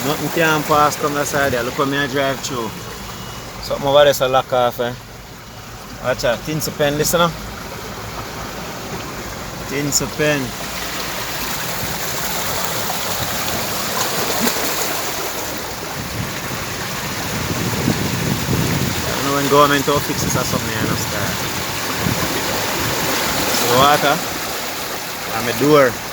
Nothing can pass come the side there. Look where me I drive through. Something over there so lock off, eh? Watch out, Tinsy pen, listen now. Tinsy pen. I don't know when government will fix this or something, you understand? So the water, and my door.